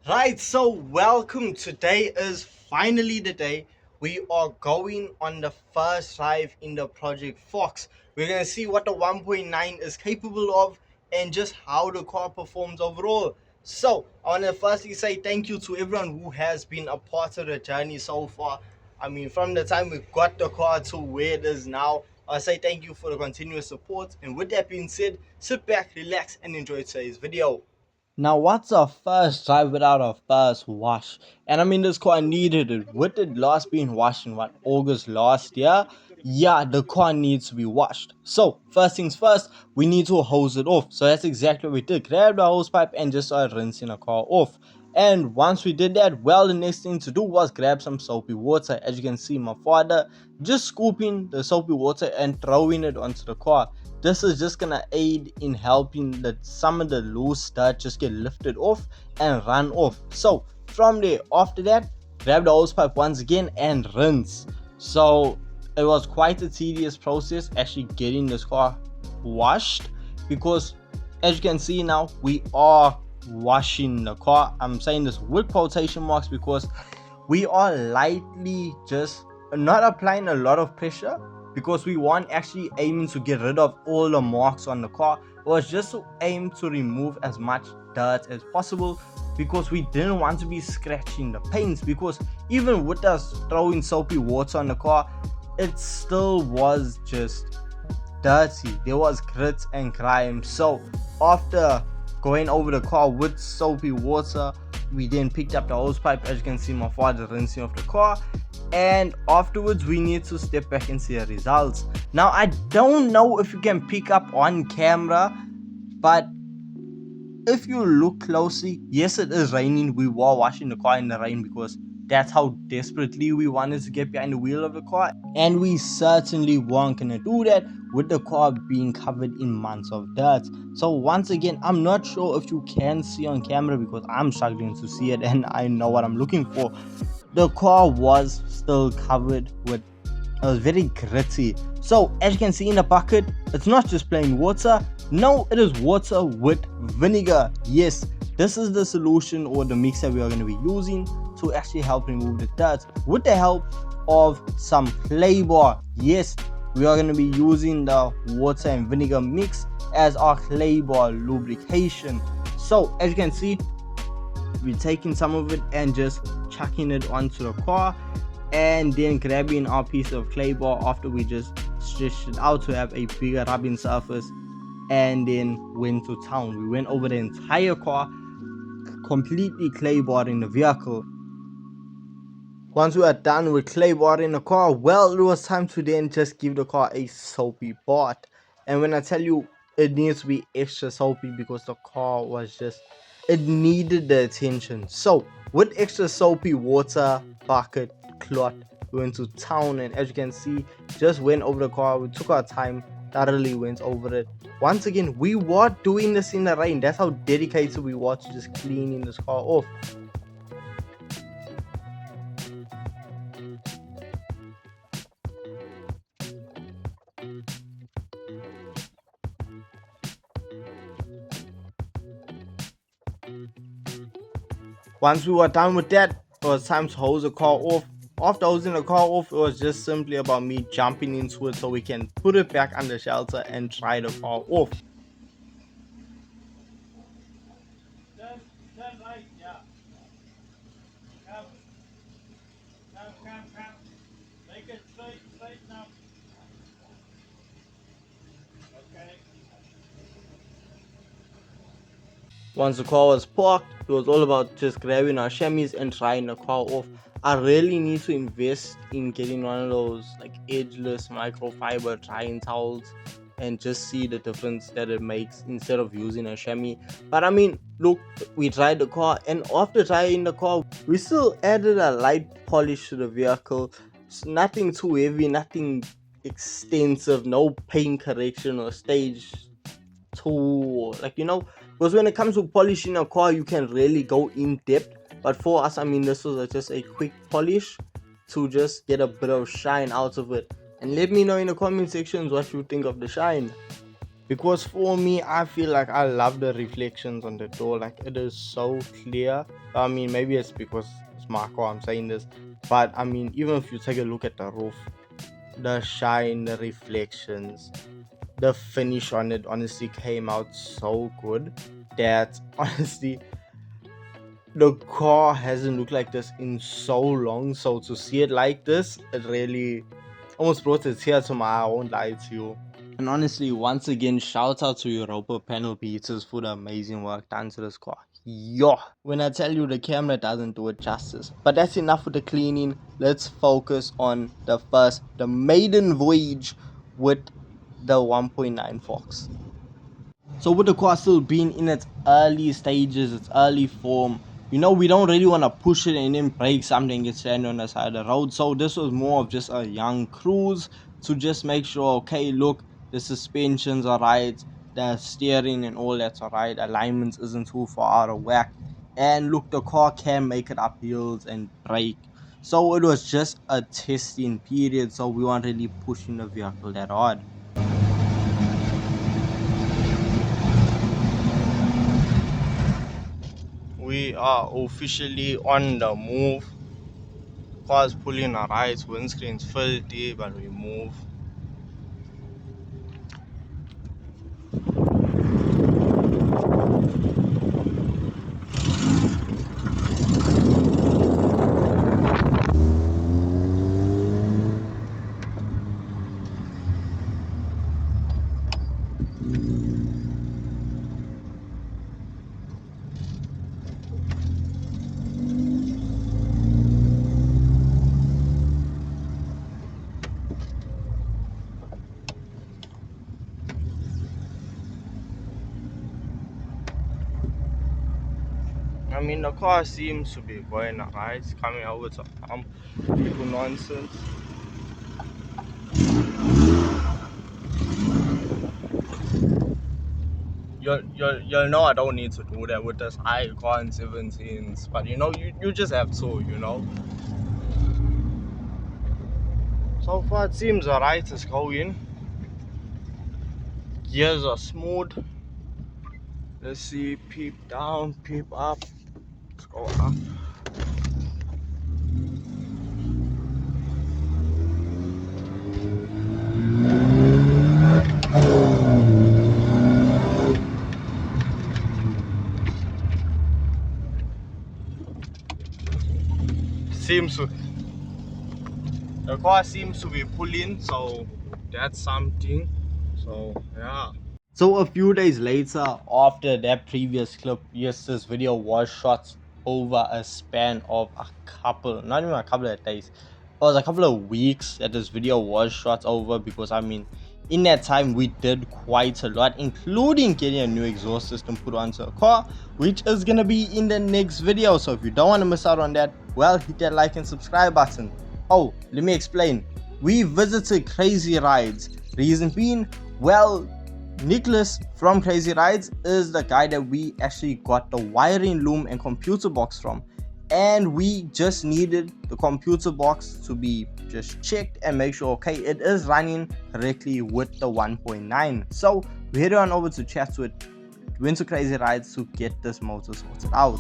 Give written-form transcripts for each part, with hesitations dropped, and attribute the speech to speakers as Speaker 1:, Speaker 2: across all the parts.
Speaker 1: Right, so welcome. Today is finally the day we are going on the first drive in the Project Fox. We're going to see what the 1.9 is capable of and just how the car performs overall. So, I want to firstly say thank you to everyone who has been a part of the journey so far. I mean, from the time we got the car to where it is now, I say thank you for the continuous support. And with that being said, sit back, relax, and enjoy today's video. Now, what's a first drive without a first wash? And I mean, this car needed it. With it last being washed in August last year? Yeah, the car needs to be washed. So, first things first, we need to hose it off. So, that's exactly what we did. Grab the hose pipe and just started rinsing the car off. And once we did that, well, the next thing to do was grab some soapy water. As you can see, my father just scooping the soapy water and throwing it onto the car. This is just gonna aid in helping that some of the loose dirt just get lifted off and run off. So from there, after that, grab the hose pipe once again and rinse. So it was quite a tedious process actually getting this car washed, because as you can see now, we are washing the car. I'm saying this with quotation marks because we are lightly just not applying a lot of pressure, because we weren't actually aiming to get rid of all the marks on the car. It was just to aim to remove as much dirt as possible, because we didn't want to be scratching the paints, because even with us throwing soapy water on the car, it still was just dirty. There was grit and grime. So after going over the car with soapy water, we then picked up the hose pipe. As you can see, my father rinsing off the car, and afterwards we need to step back and see the results. Now, I don't know if you can pick up on camera, but if you look closely, yes, it is raining. We were washing the car in the rain because that's how desperately we wanted to get behind the wheel of the car, and we certainly weren't gonna do that with the car being covered in months of dirt. So once again, I'm not sure if you can see on camera, because I'm struggling to see it and I know what I'm looking for. The car was still covered with, it was very gritty. So as you can see in the bucket, it's not just plain water. No, it is water with vinegar. Yes, this is the solution or the mix that we are going to be using to actually help remove the dirt, with the help of some clay bar. Yes, we are going to be using the water and vinegar mix as our clay bar lubrication. So as you can see, we're taking some of it and just chucking it onto the car, and then grabbing our piece of clay bar after we just stretched it out to have a bigger rubbing surface, and then went to town. We went over the entire car, completely clay barring the vehicle. Once we are done with clay barring the car, well, it was time to then just give the car a soapy bath. And when I tell you it needs to be extra soapy, because the car was just, it needed the attention. So with extra soapy water, bucket, cloth, we went to town, and as you can see, just went over the car. We took our time, thoroughly went over it. Once again, we were doing this in the rain. That's how dedicated we were to just cleaning this car off. Once we were done with that, it was time to hose the car off. After hosing the car off, it was just simply about me jumping into it so we can put it back under shelter and dry the car off. Once the car was parked, it was all about just grabbing our chamois and drying the car off. I really need to invest in getting one of those like edgeless microfiber drying towels and just see the difference that it makes instead of using a chamois. But I mean, look, we dried the car, and after drying the car, we still added a light polish to the vehicle. It's nothing too heavy, nothing extensive, no paint correction or stage 2, like, because when it comes to polishing a car, you can really go in depth. But for us, I mean, this was just a quick polish to just get a bit of shine out of it. And let me know in the comment sections what you think of the shine, because for me, I feel like I love the reflections on the door. Like, it is so clear I mean, maybe it's because it's Marco I'm saying this, but I mean, even if you take a look at the roof, the shine, the reflections, the finish on it honestly came out so good that honestly the car hasn't looked like this in so long. So to see it like this, it really almost brought a tear to my eye. I won't lie to you. And honestly, once again, shout out to Europa Panel Beaters for the amazing work done to this car. Yo! When I tell you the camera doesn't do it justice. But that's enough with the cleaning. Let's focus on the maiden voyage with the 1.9 Fox. So with the car still being in its early stages, its early form, we don't really want to push it and then break something and get stranded on the side of the road. So this was more of just a young cruise to just make sure, okay, look, the suspensions are right, the steering and all that's all right, alignments isn't too far out of whack. And look, the car can make it up hills and brake. So it was just a testing period, so we weren't really pushing the vehicle that hard. We are officially on the move. Cars pulling our right, windscreen's filthy, but we move. I mean, the car seems to be going alright. It's coming over to people nonsense. You'll know I don't need to do that with this Icon 17s, but you just have to. So far it seems alright, it's going. Gears are smooth. Let's see, peep down, peep up. Let's go up. Seems to The car seems to be pulling, so that's something. So yeah. So a few days later, after that previous clip, yes, this video was shot over a span of not even a couple of days. It was a couple of weeks that this video was shot over, because I mean, in that time we did quite a lot, including getting a new exhaust system put onto a car, which is gonna be in the next video. So if you don't want to miss out on that, well, hit that like and subscribe button. Oh, let me explain. We visited Crazy Rides. Reason being, well, Nicholas from Crazy Rides is the guy that we actually got the wiring loom and computer box from. And we just needed the computer box to be just checked and make sure, okay, it is running correctly with the 1.9. So we headed on over to Chatswood, went to Crazy Rides to get this motor sorted out.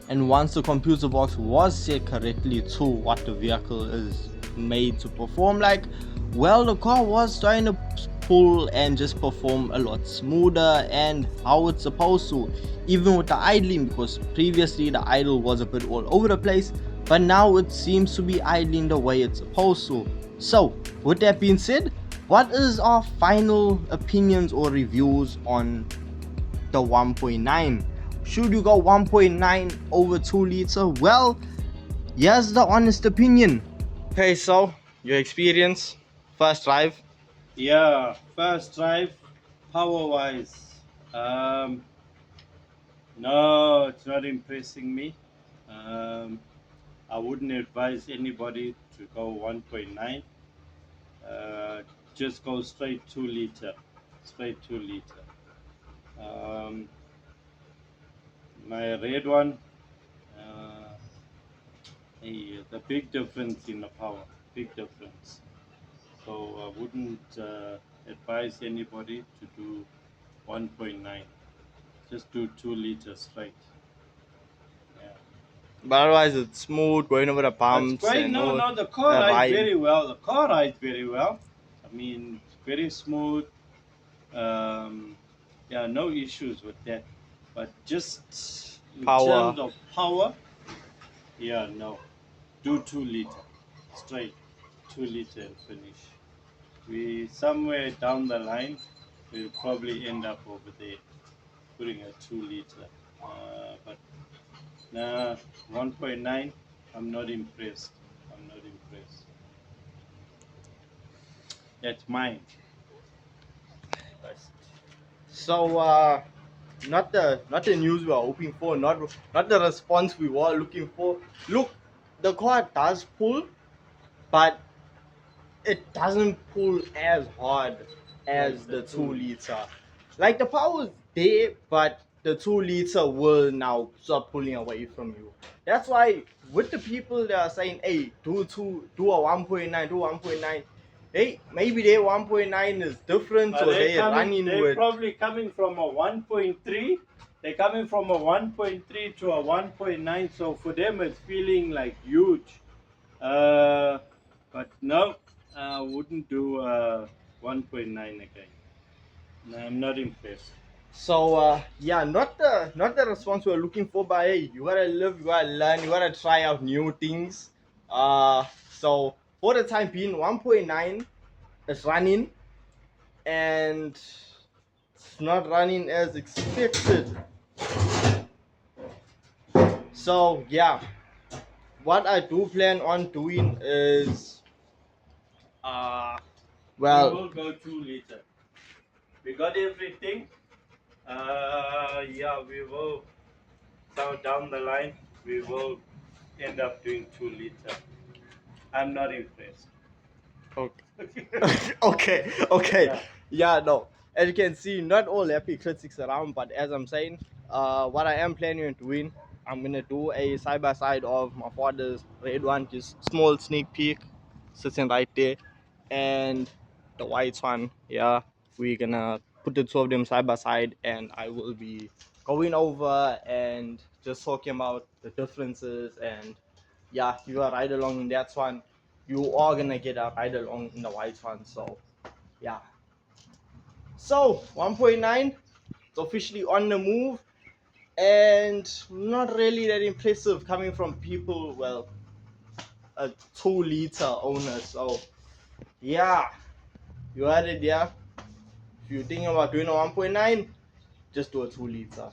Speaker 1: And once the computer box was set correctly to what the vehicle is made to perform like, well, the car was starting to pull and just perform a lot smoother and how it's supposed to, even with the idling, because previously the idle was a bit all over the place, but now it seems to be idling the way it's supposed to. So with that being said, what is our final opinions or reviews on the 1.9? Should you go 1.9 over 2 liter? Well, here's the honest opinion. Okay, so your experience, first drive.
Speaker 2: Yeah, first drive, power wise. Um, no, it's not impressing me. Um, I wouldn't advise anybody to go 1.9. just go straight 2 liter. Straight 2 liter. My red one, uh, the big difference in the power, big difference. So I wouldn't advise anybody to do 1.9. Just do 2 liters straight. Yeah.
Speaker 1: But otherwise, it's smooth going over the
Speaker 2: That's
Speaker 1: bumps
Speaker 2: great.
Speaker 1: and
Speaker 2: No,
Speaker 1: all
Speaker 2: no, the car
Speaker 1: the
Speaker 2: rides
Speaker 1: ride.
Speaker 2: very well. The car rides very well. I mean, very smooth. Um, yeah, no issues with that. But just in
Speaker 1: Power.
Speaker 2: terms of power, yeah, no. Do 2 liter straight, 2 liter and finish. We somewhere down the line, we'll probably end up over there putting a 2 liter. But nah, 1.9. I'm not impressed. I'm not impressed. That's mine. First.
Speaker 1: So not the news we are hoping for, not the response we were looking for. Look, the car does pull, but it doesn't pull as hard
Speaker 2: Like
Speaker 1: as
Speaker 2: the
Speaker 1: the
Speaker 2: 2
Speaker 1: 2 liter. Like the power is there, but the 2 liter will now start pulling away from you. That's why with the people that are saying, hey, do a 1.9, do 1.9. Hey, maybe their 1.9 is different,
Speaker 2: Are
Speaker 1: or
Speaker 2: they
Speaker 1: they're
Speaker 2: coming?
Speaker 1: running
Speaker 2: They're
Speaker 1: with
Speaker 2: probably coming from a 1.3. They're coming from a 1.3 to a 1.9. So for them, it's feeling like huge. But no, I wouldn't do 1.9 again. No, I'm not impressed.
Speaker 1: So yeah, not the response we're looking for, but hey, you gotta live, you gotta learn, you gotta try out new things. So for the time being, 1.9 is running and it's not running as expected. So yeah, what I do plan on doing is uh
Speaker 2: We
Speaker 1: well,
Speaker 2: will go 2 liter. We got everything. Yeah, we will. So down the line, we will end up doing 2 liter. I'm not impressed.
Speaker 1: okay. Okay.
Speaker 2: Yeah.
Speaker 1: Yeah, no. As you can see, not all happy critics around, but as I'm saying, what I am planning on doing, I'm gonna do a side by side of my father's red one, just small sneak peek, sitting right there, and the white one. Yeah, we're gonna put the two of them side by side, and I will be going over and just talking about the differences. And yeah, you are right along in that one, you are gonna get a ride along in the white one. So yeah. So 1.9, it's officially on the move, and not really that impressive coming from people, well, a 2 liter owner. So yeah, you had it. Yeah, if you're thinking about doing a 1.9, just do a 2 liter.